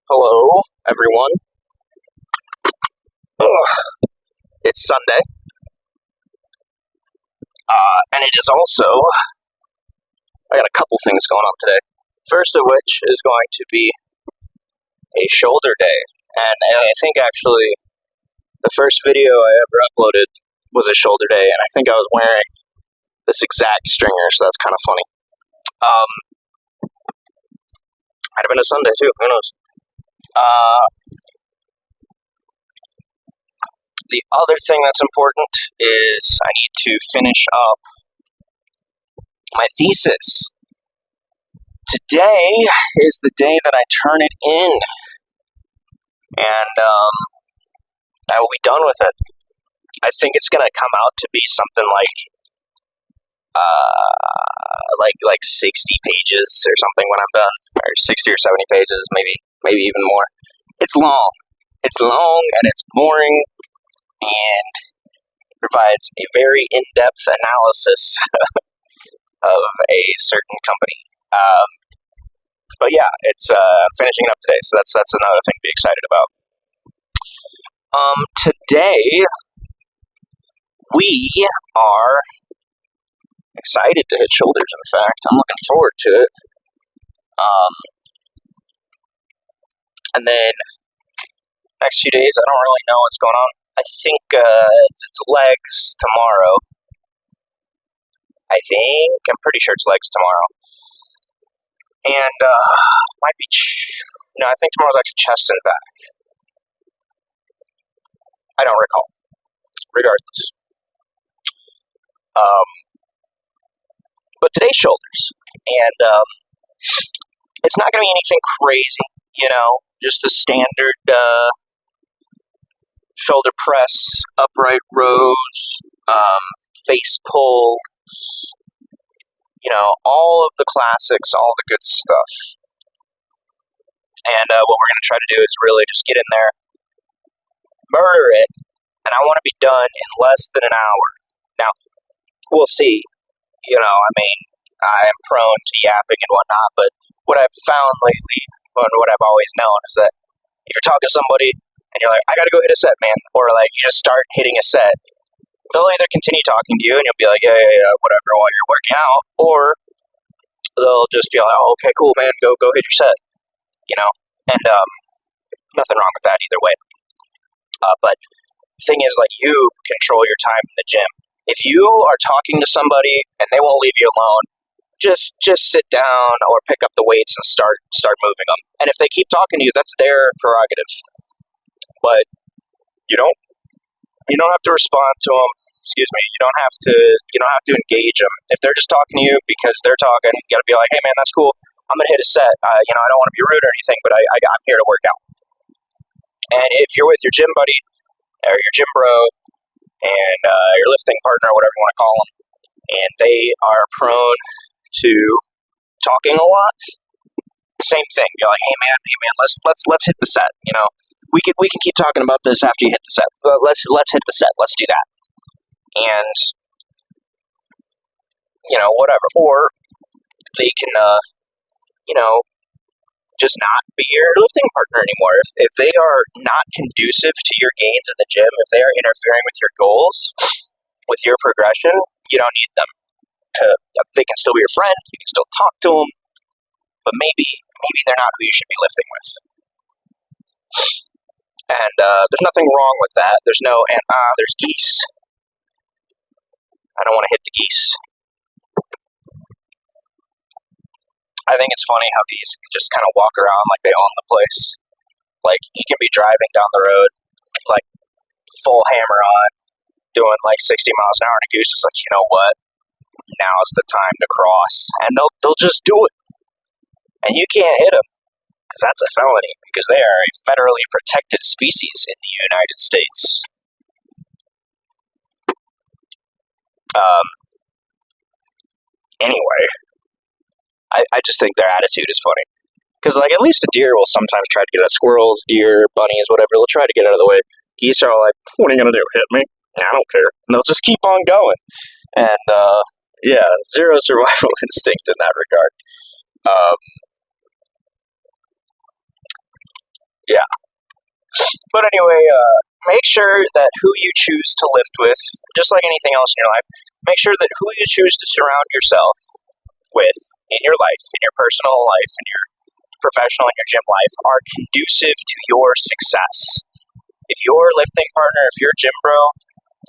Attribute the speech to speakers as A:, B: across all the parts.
A: Hello, everyone. Ugh, it's Sunday, and it is also. I got a couple things going on today. First of which is going to be a shoulder day, and I think actually the first video I ever uploaded was a shoulder day, and I think I was wearing this exact stringer, so that's kind of funny. Um, Might have been a Sunday too. Who knows? The other thing that's important is I need to finish up my thesis. Today is the day that I turn it in, and I will be done with it. I think it's gonna come out to be something like 60 pages or something when I'm done, or 60 or 70 pages, maybe even more. It's long. It's long and it's boring, and provides a very in-depth analysis of a certain company. But yeah, it's finishing up today, so that's another thing to be excited about. Today we are excited to hit shoulders. In fact, I'm looking forward to it. And then next few days, I don't really know what's going on. I think it's legs tomorrow. I'm pretty sure it's legs tomorrow. And might be. No, I think tomorrow's actually chest and back. I don't recall. Regardless. But today's shoulders, and it's not going to be anything crazy, just the standard shoulder press, upright rows, face pulls, all of the classics, all the good stuff. And what we're going to try to do is really just get in there, murder it, and I want to be done in less than an hour. Now, we'll see. I am prone to yapping and whatnot, but what I've found lately, and what I've always known, is that if you're talking to somebody and you're like, I gotta go hit a set, man, or like you just start hitting a set, they'll either continue talking to you and you'll be like, yeah, whatever, while you're working out, or they'll just be like, oh, okay, cool, man, go hit your set, and nothing wrong with that either way. But the thing is, like, you control your time in the gym. If you are talking to somebody and they won't leave you alone, just sit down or pick up the weights and start moving them. And if they keep talking to you, that's their prerogative. But you don't have to respond to them. Excuse me. You don't have to engage them. If they're just talking to you because they're talking, you got to be like, hey man, that's cool. I'm gonna hit a set. I don't want to be rude or anything, but I'm here to work out. And if you're with your gym buddy or your gym bro, and your lifting partner, whatever you want to call them, and they are prone to talking a lot, same thing. You're like, hey man, let's hit the set. We can keep talking about this after you hit the set. Let's hit the set. Let's do that. And whatever. Or they can just not be your lifting partner anymore. If they are not conducive to your gains in the gym, if they are interfering with your goals, with your progression, you don't need them. They can still be your friend, you can still talk to them, but maybe they're not who you should be lifting with. And there's nothing wrong with that. There's geese. I don't want to hit the geese. I think it's funny how geese just kind of walk around like they own the place. Like, you can be driving down the road, like, full hammer on, doing like 60 miles an hour, and a goose is like, you know what? Now's the time to cross. And they'll just do it. And you can't hit them, because that's a felony, because they are a federally protected species in the United States. Anyway, I just think their attitude is funny. Because, like, at least a deer will sometimes try to get at squirrels, deer, bunnies, whatever. They'll try to get out of the way. Geese are all like, what are you going to do, hit me? I don't care. And they'll just keep on going. And, zero survival instinct in that regard. Yeah. But anyway, make sure that who you choose to lift with, just like anything else in your life, make sure that who you choose to surround yourself with in your life, in your personal life, in your professional and your gym life, are conducive to your success. If your lifting partner, if your gym bro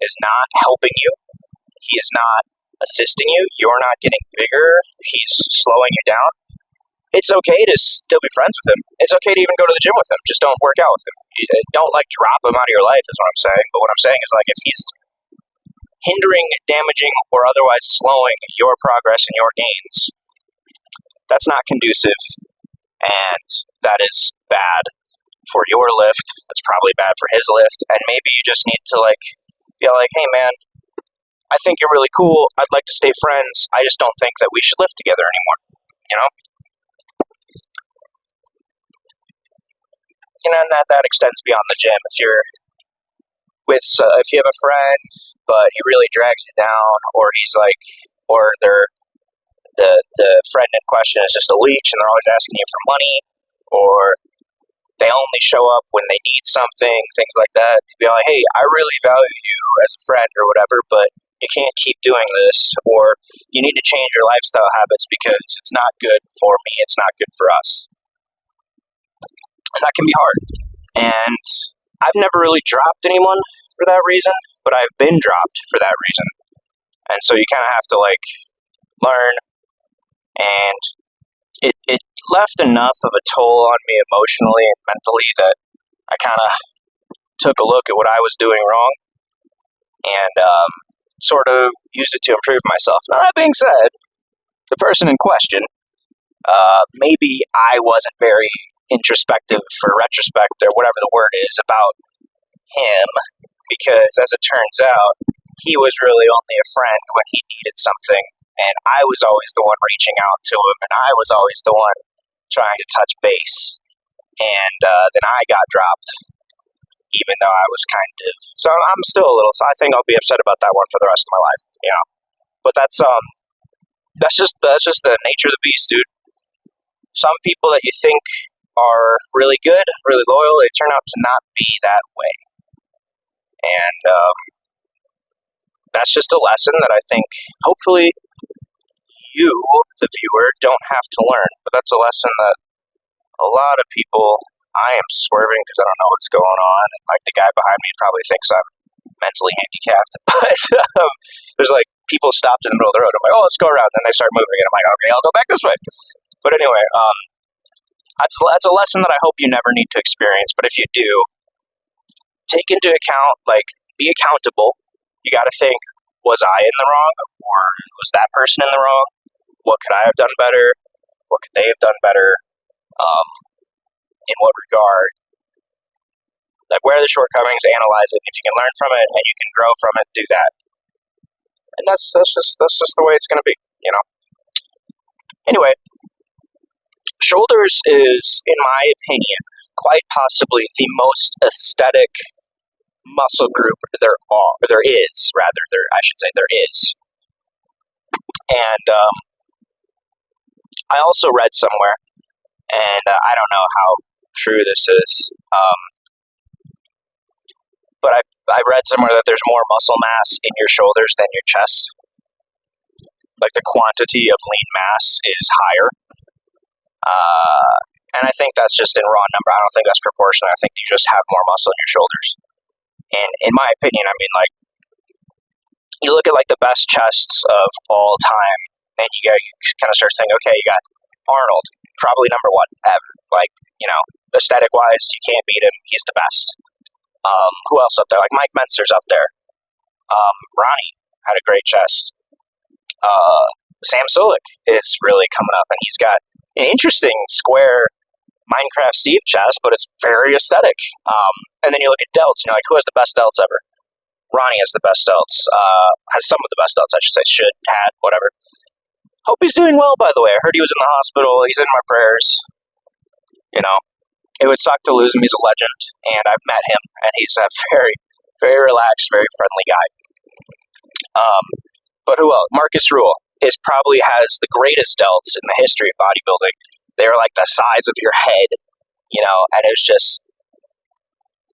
A: is not helping you, he is not assisting you, you're not getting bigger, he's slowing you down, it's okay to still be friends with him. It's okay to even go to the gym with him. Just don't work out with him. Don't like drop him out of your life is what I'm saying. But what I'm saying is like if he's hindering, damaging, or otherwise slowing your progress and your gains, that's not conducive, and that is bad for your lift. That's probably bad for his lift, and maybe you just need to like be like, hey man, I think you're really cool. I'd like to stay friends. I just don't think that we should lift together anymore. You know. And that extends beyond the gym. If you're if you have a friend, but he really drags you down, or he's like, or the friend in question is just a leech, and they're always asking you for money, or they only show up when they need something, things like that. To be like, hey, I really value you as a friend or whatever, but you can't keep doing this, or you need to change your lifestyle habits because it's not good for me, it's not good for us. And that can be hard. And I've never really dropped anyone for that reason, but I've been dropped for that reason. And so you kind of have to like learn, and it left enough of a toll on me emotionally and mentally that I kind of took a look at what I was doing wrong and sort of used it to improve myself. Now, that being said, the person in question, maybe I wasn't very introspective or retrospect or whatever the word is about him, because as it turns out, he was really only a friend when he needed something, and I was always the one reaching out to him, and I was always the one trying to touch base, and then I got dropped, even though I was kind of, so I'm still a little, so I think I'll be upset about that one for the rest of my life, you know, but that's just the nature of the beast, dude. Some people that you think are really good, really loyal, they turn out to not be that way. And that's just a lesson that I think hopefully you, the viewer, don't have to learn. But that's a lesson that a lot of people, I am swerving because I don't know what's going on. And like the guy behind me probably thinks I'm mentally handicapped. But there's like people stopped in the middle of the road. I'm like, oh, let's go around. Then they start moving. And I'm like, okay, I'll go back this way. But anyway, that's a lesson that I hope you never need to experience. But if you do, take into account, like, be accountable. You got to think, was I in the wrong, or was that person in the wrong? What could I have done better? What could they have done better? In what regard? Like, where are the shortcomings? Analyze it. If you can learn from it and you can grow from it, do that. And that's just the way it's going to be, you know. Anyway. Shoulders is, in my opinion, quite possibly the most aesthetic muscle group there is. And I also read somewhere, and I don't know how true this is, but I read somewhere that there's more muscle mass in your shoulders than your chest. Like the quantity of lean mass is higher. And I think that's just in raw number. I don't think that's proportional. I think you just have more muscle in your shoulders. And in my opinion, I mean, like, you look at like the best chests of all time, and you kind of start thinking, okay, you got Arnold, probably number one ever. Like, you know, aesthetic wise, you can't beat him. He's the best. Who else up there? Like Mike Mentzer's up there. Ronnie had a great chest. Sam Sulek is really coming up, and he's got an interesting square Minecraft Steve chest, but it's very aesthetic. And then you look at delts, and you're like, who has the best delts ever? Ronnie has the best delts. Has some of the best delts, I should say. Had, whatever. Hope he's doing well, by the way. I heard he was in the hospital. He's in my prayers. You know, it would suck to lose him. He's a legend, and I've met him, and he's a very, very relaxed, very friendly guy. But who else? Marcus Ruhl probably has the greatest delts in the history of bodybuilding. They were like the size of your head, you know, and it was just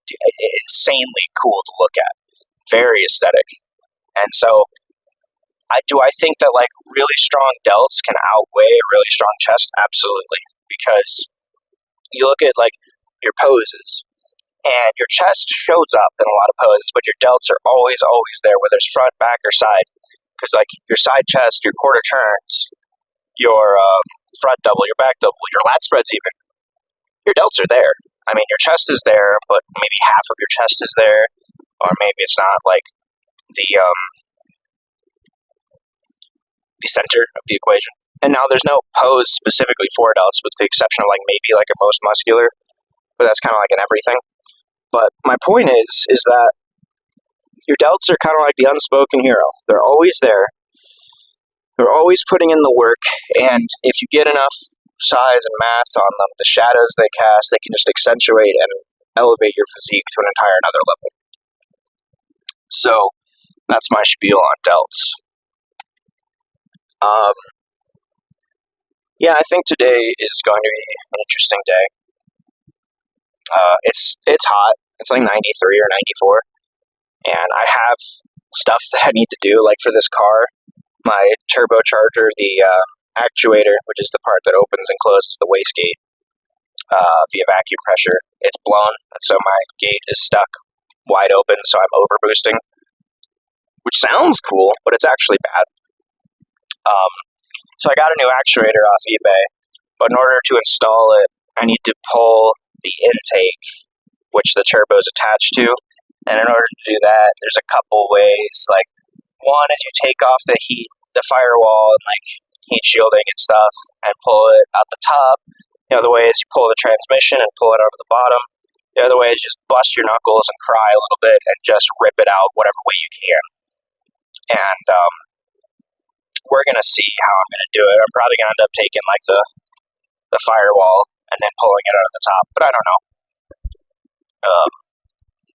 A: insanely cool to look at, very aesthetic. And so, I think that like really strong delts can outweigh a really strong chest? Absolutely, because you look at like your poses, and your chest shows up in a lot of poses, but your delts are always there, whether it's front, back, or side. Because like your side chest, your quarter turns, your front double, your back double, your lat spreads, even your delts are there. I mean, your chest is there, but maybe half of your chest is there, or maybe it's not like the center of the equation. And now there's no pose specifically for delts, with the exception of like maybe like a most muscular, but that's kind of like an everything. But my point is that your delts are kind of like the unspoken hero. They're always there. They're always putting in the work, and if you get enough size and mass on them, the shadows they cast, they can just accentuate and elevate your physique to an entire another level. So that's my spiel on delts. Yeah, I think today is going to be an interesting day. It's hot. It's like 93 or 94, and I have stuff that I need to do. Like for this car, my turbocharger, the actuator, which is the part that opens and closes the wastegate via vacuum pressure, it's blown, and so my gate is stuck wide open. So I'm over boosting, which sounds cool, but it's actually bad. So I got a new actuator off eBay, but in order to install it, I need to pull the intake, which the turbo is attached to. And in order to do that, there's a couple ways. Like, one is you take off the firewall and like heat shielding and stuff, and pull it out the top. The other way is you pull the transmission and pull it over the bottom. The other way is just bust your knuckles and cry a little bit and just rip it out whatever way you can. And we're going to see how I'm going to do it. I'm probably going to end up taking like the firewall and then pulling it out of the top, but I don't know.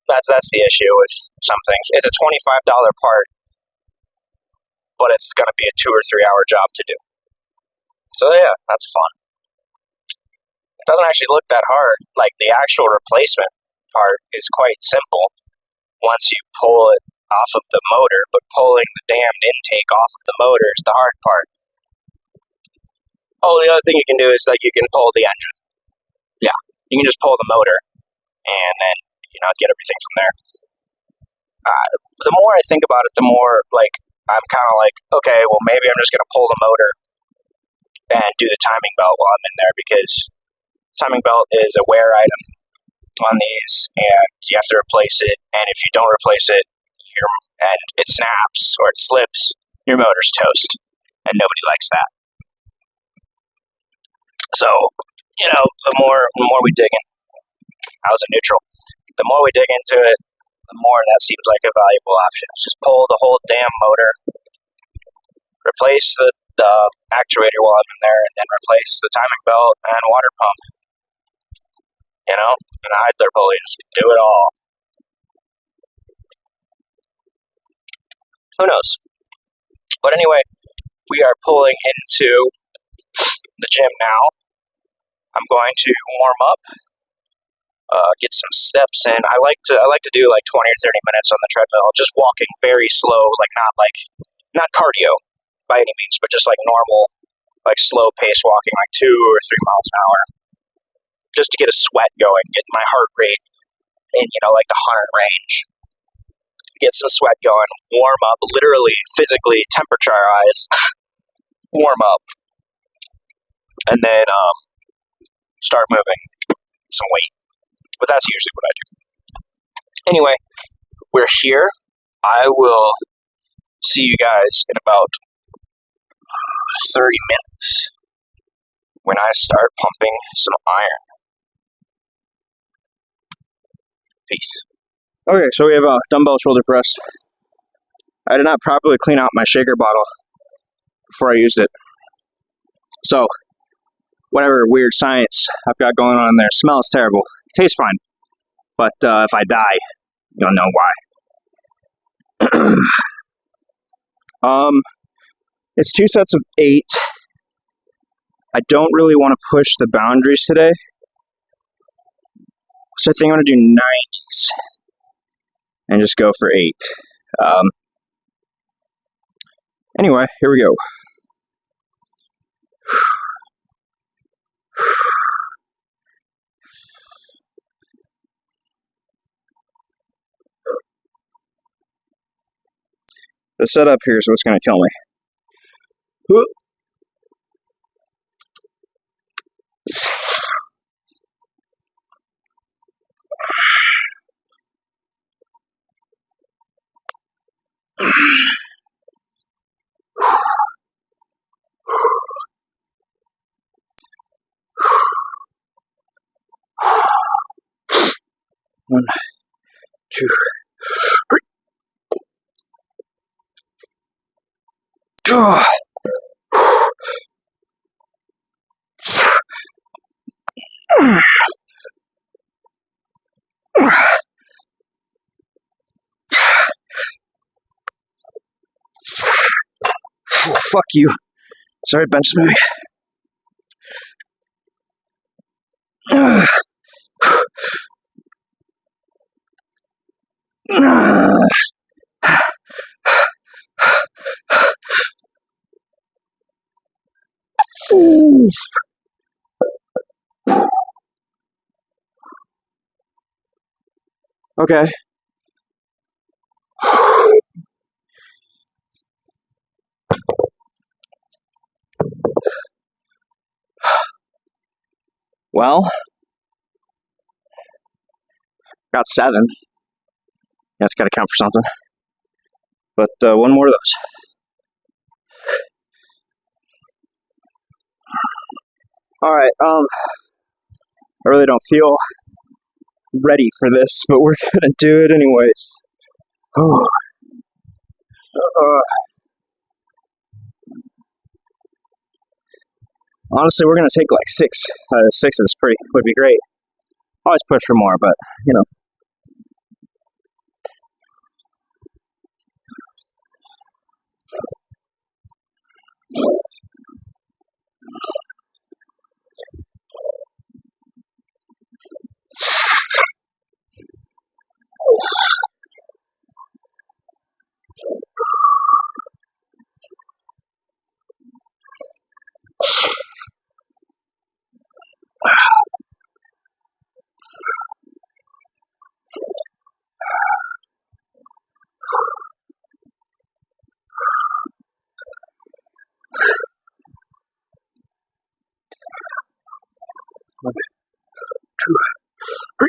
A: That's the issue with some things. It's a $25 part, but it's going to be a 2 or 3 hour job to do. So yeah, that's fun. It doesn't actually look that hard. Like the actual replacement part is quite simple once you pull it off of the motor, but pulling the damned intake off of the motor is the hard part. Oh, the other thing you can do is like you can pull the engine. Yeah, you can just pull the motor and then get everything from there. The more I think about it, the more like I'm kind of like, okay, well maybe I'm just gonna pull the motor and do the timing belt while I'm in there, because timing belt is a wear item on these, and you have to replace it. And if you don't replace it, and it snaps or it slips, your motor's toast, and nobody likes that. So, the more we dig in, I was in neutral. The more we dig into it, the more that seems like a valuable option. Just pull the whole damn motor, replace the actuator while I'm in there, and then replace the timing belt and water pump. And idler pulley, just do it all. Who knows? But anyway, we are pulling into the gym now. I'm going to warm up, get some steps in. I like to do like 20 or 30 minutes on the treadmill, just walking very slow, like not cardio by any means, but just like normal, like slow pace walking, like 2 or 3 miles an hour, just to get a sweat going, get my heart rate in like the 100 range. Get some sweat going, warm up, literally, physically, temperature eyes, warm up, and then start moving some weight. But that's usually what I do. Anyway, we're here. I will see you guys in about 30 minutes when I start pumping some iron. Peace. Okay, so we have a dumbbell shoulder press. I did not properly clean out my shaker bottle before I used it. So, whatever weird science I've got going on in there smells terrible. It tastes fine. But if I die, you'll know why. It's 2 sets of 8. I don't really want to push the boundaries today. So I think I'm going to do 90s and just go for 8. Anyway, here we go. The setup here is what's going to kill me. One, two, three. Oh, fuck you. Sorry, bench smoothie. Okay. Well, got 7. That's got to count for something. But one more of those. All right. I really don't feel ready for this, but we're gonna do it anyways. Honestly, we're gonna take like 6. 6 is would be great. Always push for more, but you know. One, 2, 3.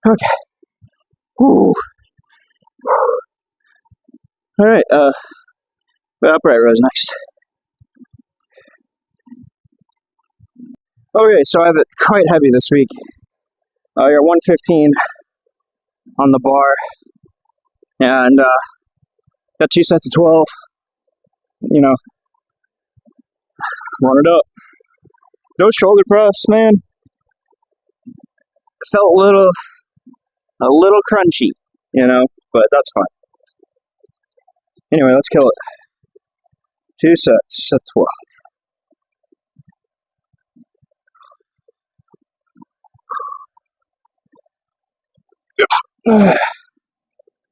A: Okay. Ooh. All right. Upright rows next. Okay, so I have it quite heavy this week. I got 115 on the bar, and got 2 sets of 12. You know, run it up. No shoulder press, man. It felt a little crunchy, you know, but that's fine. Anyway, let's kill it. 2 sets of 12.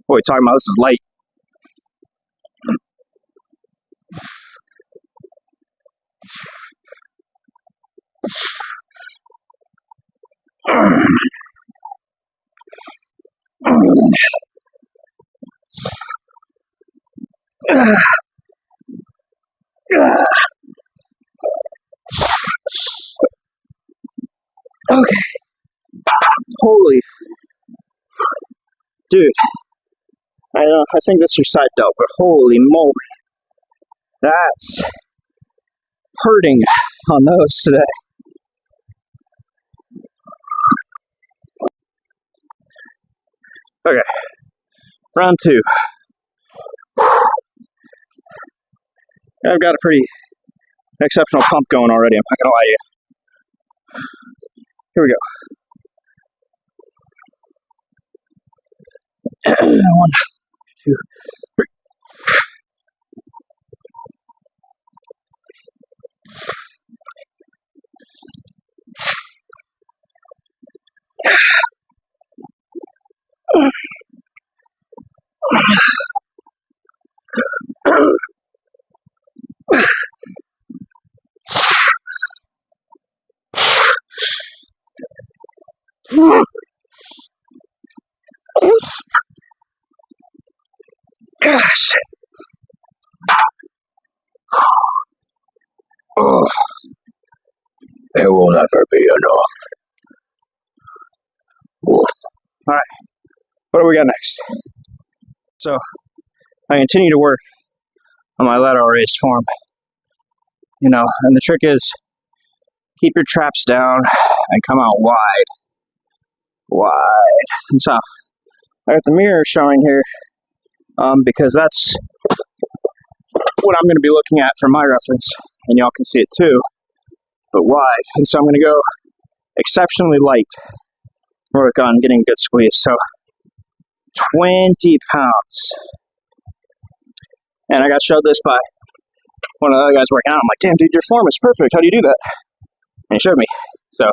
A: Boy, talking about this is light. Okay. Holy. Dude. I think that's your side delt, but holy moly. That's hurting on those today. Okay, round two. I've got a pretty exceptional pump going already, I'm not gonna lie to you. Here we go. 1, 2, 3. Gosh. Oh. It will never be enough. Alright, what do we got next? So, I continue to work on my lateral raised form. You know, and the trick is keep your traps down and come out wide. Wide. And so, I got the mirror showing here because that's what I'm going to be looking at for my reference, and y'all can see it too, but wide. And so I'm going to go exceptionally light, work on getting a good squeeze. So 20 pounds. And I got showed this by one of the other guys working out. I'm like, damn, dude, your form is perfect. How do you do that? And he showed me. So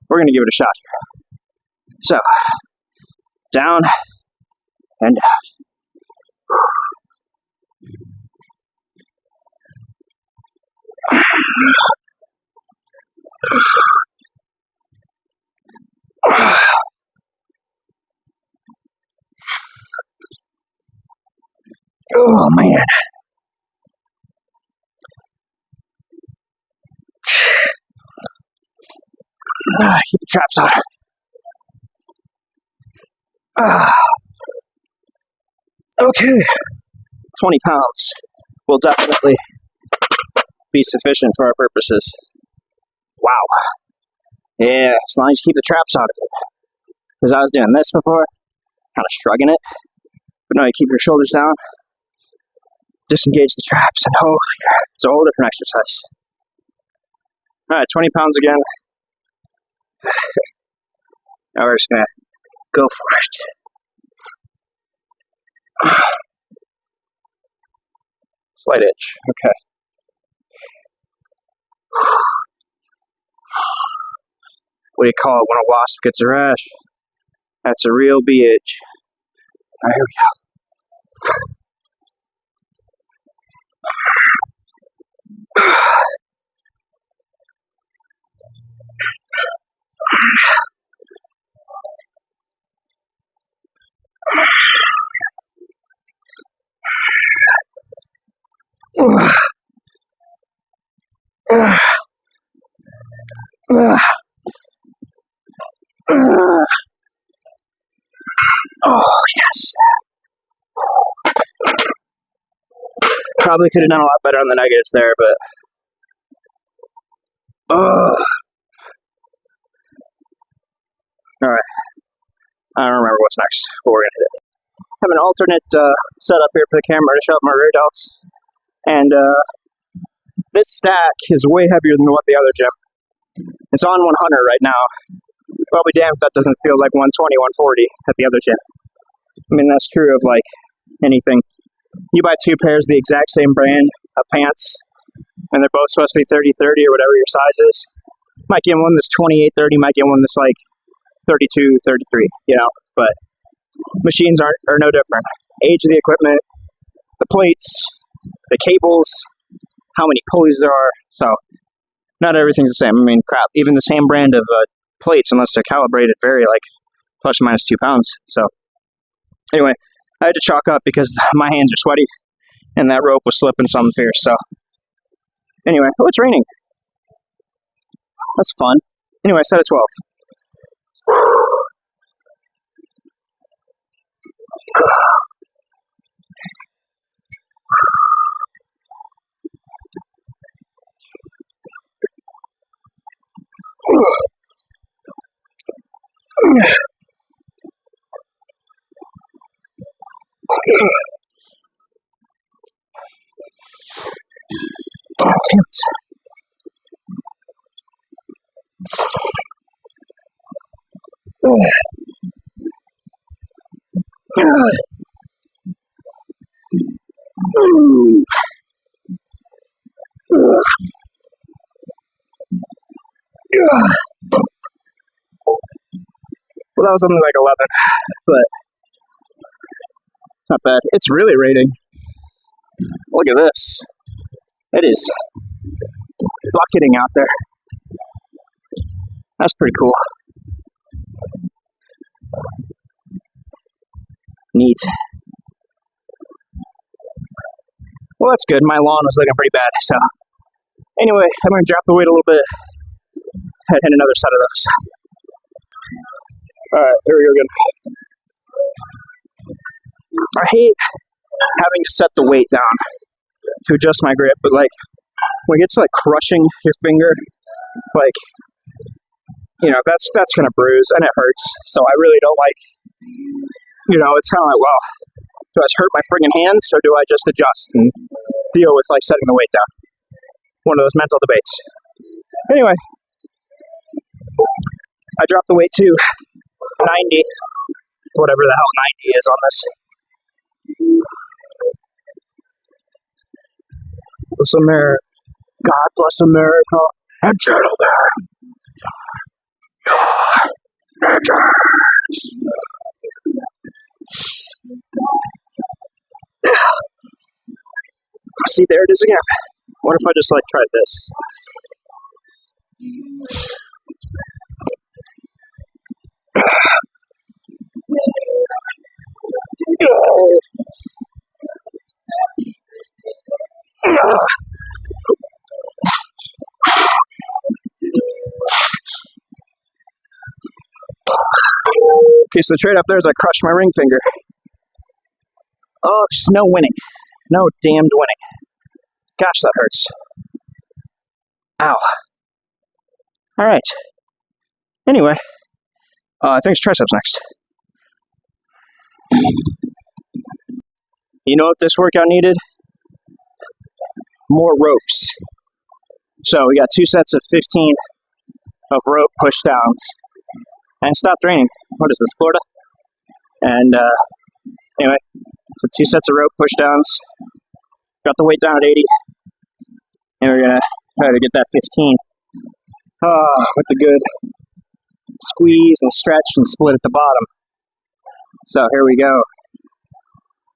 A: we're going to give it a shot here. So, down and out. Oh, man. Keep the traps on. Okay. 20 pounds will definitely be sufficient for our purposes. Wow. Yeah, as long as you keep the traps out of it. Because I was doing this before, kind of shrugging it. But no, you keep your shoulders down, disengage the traps, and holy crap, it's a whole different exercise. Alright, 20 pounds again. Now we're just gonna go for it. Slight itch, okay. What do you call it when a wasp gets a rash? That's a real bee itch. Alright, here we go. Oh, yes. Probably could have done a lot better on the negatives there, but alright. I don't remember what's next, but we're gonna do it. I have an alternate setup here for the camera to show up my rear delts. And this stack is way heavier than what the other gym. It's on 100 right now. Well, be damned if that doesn't feel like 120, 140 at the other gym. I mean, that's true of like anything. You buy two pairs of the exact same brand of pants, and they're both supposed to be 30-30 or whatever your size is. Might get one that's 28-30, might get one that's like 32-33, you know, but machines are no different. Age of the equipment, the plates, the cables, how many pulleys there are, so not everything's the same. I mean, crap, even the same brand of plates, unless they're calibrated, vary like plus or minus 2 pounds. So anyway, I had to chalk up because my hands are sweaty and that rope was slipping some fierce. So anyway, oh, it's raining. That's fun. Anyway, I set at 12.
B: Damn it. Well, that was something like 11, but not bad. It's really raining. Look at this. It is bucketing out there. That's pretty cool. Neat. Well, that's good. My lawn was looking pretty bad. So, anyway, I'm going to drop the weight a little bit. Hit another set of those. Alright, here we go again. I hate having to set the weight down to adjust my grip, but like when it gets like crushing your finger, like, you know, that's gonna bruise and it hurts. So I really don't like, you know, it's kind of like, well, do I just hurt my friggin' hands or do I just adjust and deal with like setting the weight down? One of those mental debates. Anyway, I dropped the weight to 90, whatever the hell 90 is on this. Bless America. God bless America. And gentlemen, your majors. See, there it is again. What if I just like tried this? Okay, so the trade-off there is I crushed my ring finger. Oh, there's no winning. No damned winning. Gosh, that hurts. Ow. Alright. Anyway, I think it's triceps next. You know what this workout needed? More ropes. So we got 2 sets of 15 of rope push downs. And it stopped raining. What is this, Florida? And anyway, so 2 sets of rope push downs. Got the weight down at 80. And we're gonna try to get that 15. With the good squeeze and stretch and split at the bottom. So here we go.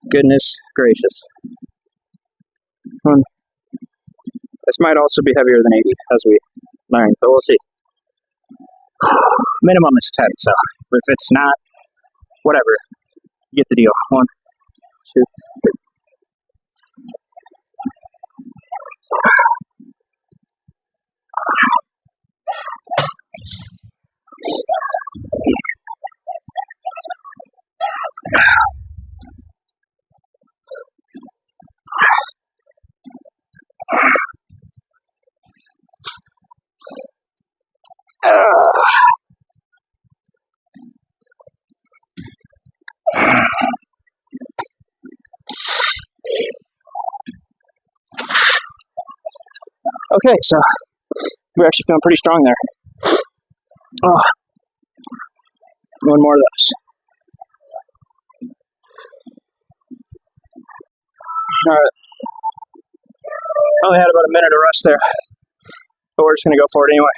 B: Goodness gracious. This might also be heavier than 80 as we learn, but we'll see. Minimum is 10, so if it's not, whatever. You get the deal. 1, 2, 3. Okay, so we're actually feeling pretty strong there. One more of those. Alright. Only had about a minute of rest there. But we're just going to go for it anyway.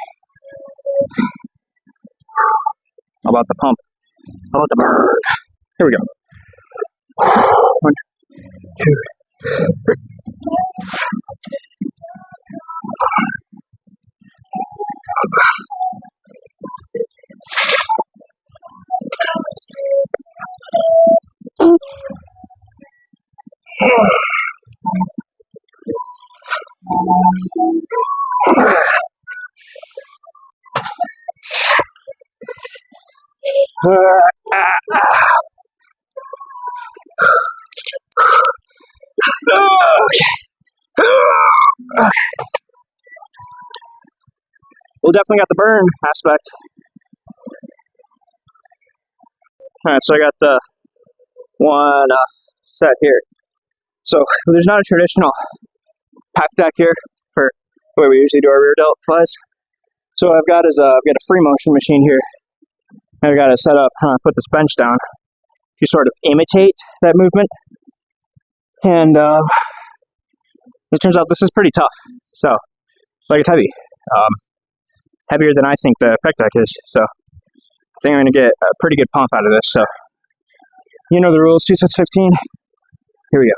B: How about the pump? How about the burn? Here we go. 1, 2, 3. Well, definitely got the burn aspect. Alright, so I got the one set here. So there's not a traditional pack deck here for where we usually do our rear delt flies. So what I've got is I've got a free motion machine here. I've got it set up, put this bench down to sort of imitate that movement. And it turns out this is pretty tough. So, like, it's heavy. Heavier than I think the pec deck is. So I think I'm going to get a pretty good pump out of this. So you know the rules, 2 sets 15. Here we go.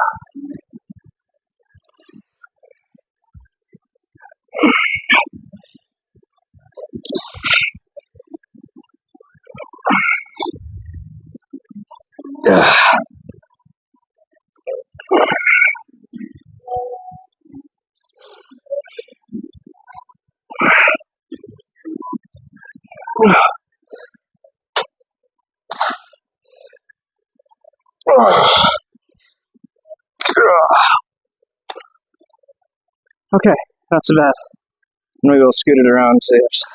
B: Okay, not so bad. Maybe we'll scoot it around to the other side.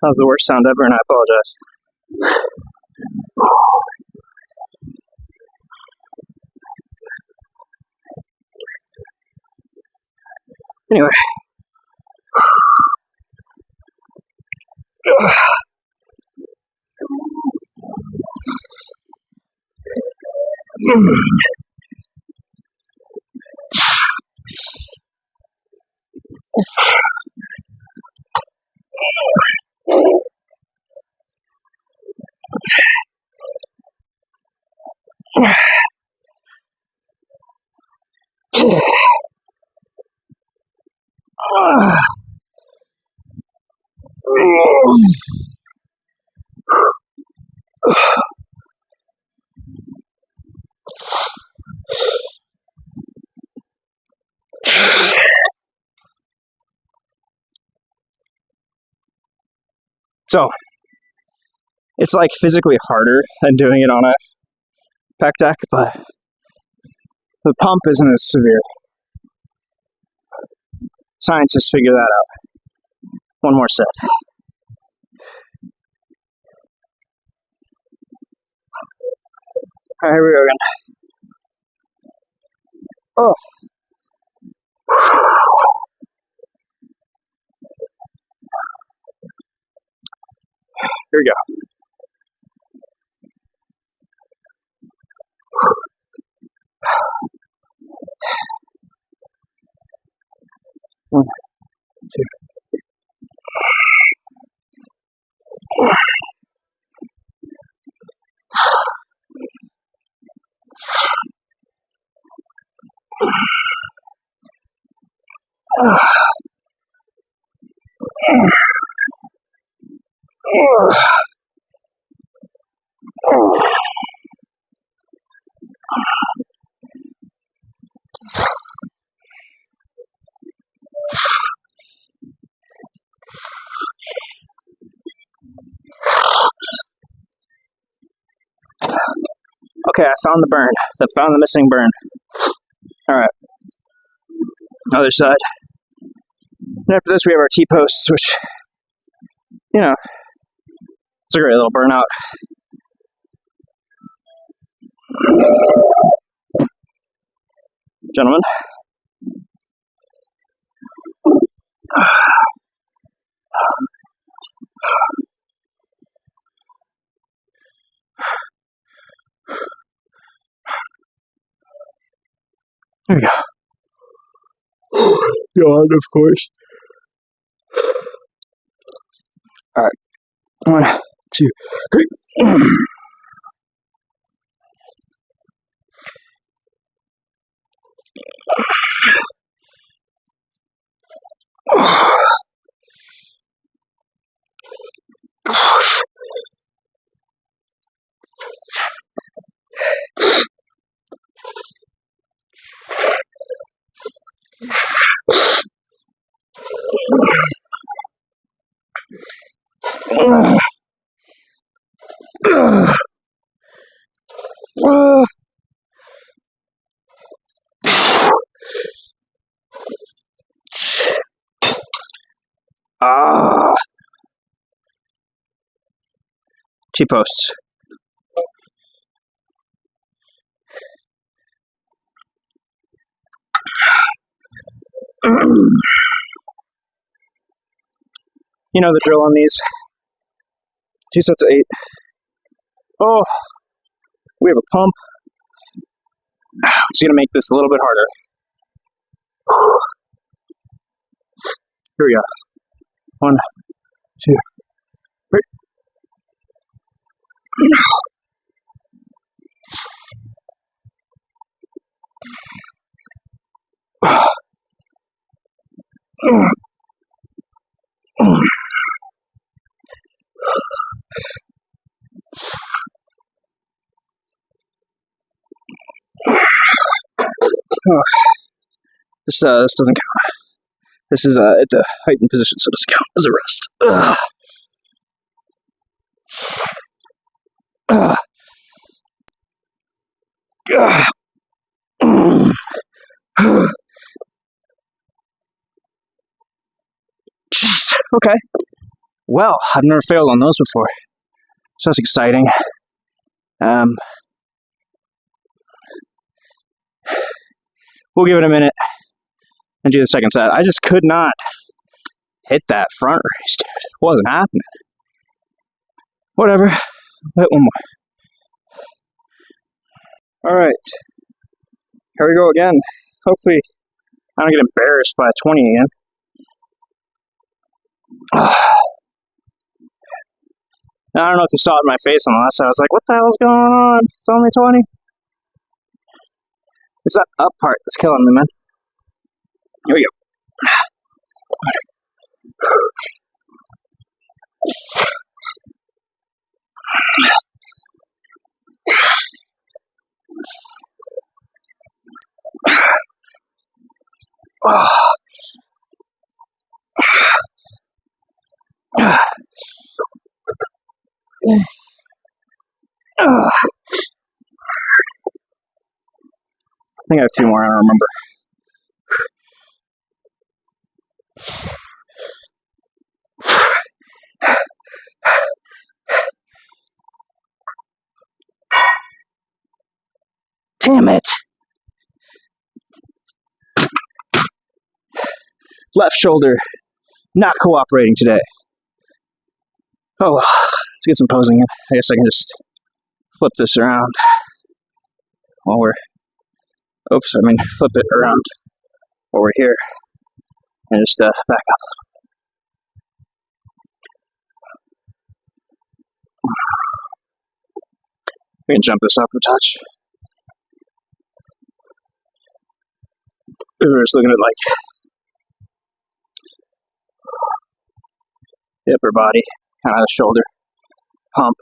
B: That was the worst sound ever, and I apologize. Anyway. So, it's like physically harder than doing it on a pec deck, but the pump isn't as severe. Scientists figure that out. One more set. Alright, here we go again. Oh. Here we go. One, two. Okay, I found the burn. I found the missing burn. Alright. Other side. And after this we have our T-posts, which, you know, it's a great little burnout. Gentlemen. There we go. God, of course. Alright. 1, 2, 3. T-posts. You know the drill on these. 2 sets of 8. Oh, we have a pump. Just gonna make this a little bit harder. Here we go. 1, 2, 3. This doesn't count. This is at the heightened position, so it doesn't count as a rest. Jeez. Okay. Well, I've never failed on those before, so that's exciting. We'll give it a minute and do the second set. I just could not hit that front raise, dude. It wasn't happening. Whatever. Hit one more. All right. Here we go again. Hopefully, I don't get embarrassed by 20 again. I don't know if you saw it in my face on the last side. I was like, what the hell's going on? It's only 20. It's that up part that's killing me, man. Here we go. I think I have 2 more, I don't remember. Damn it! Left shoulder not cooperating today. Oh, well, let's get some posing in. I guess I can just flip this around while we're... flip it around while we're here and just back up. We can jump this up a touch. We're just looking at like the upper body, kind of the shoulder pump.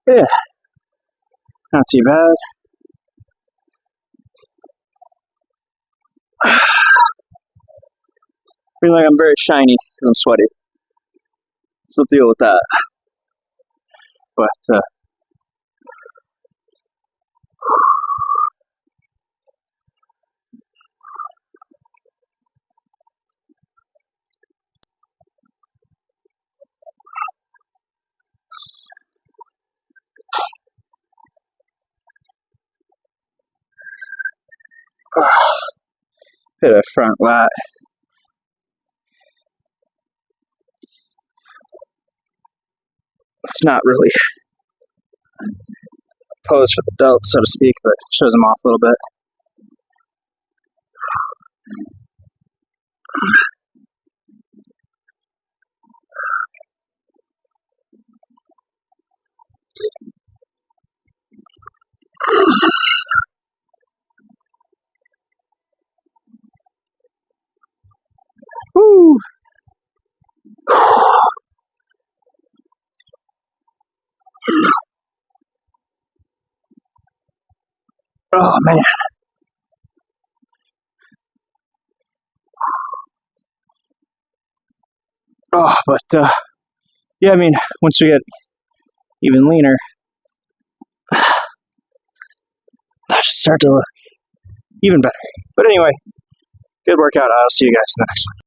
B: Yeah, not too bad. Feel like I'm very shiny because I'm sweaty. So deal with that. But hit a front lat. It's not really pose for the delts, so to speak, but it shows them off a little bit. Woo! Oh, man. Oh, but, yeah, I mean, once we get even leaner, that should start to look even better. But anyway, good workout. I'll see you guys in the next one.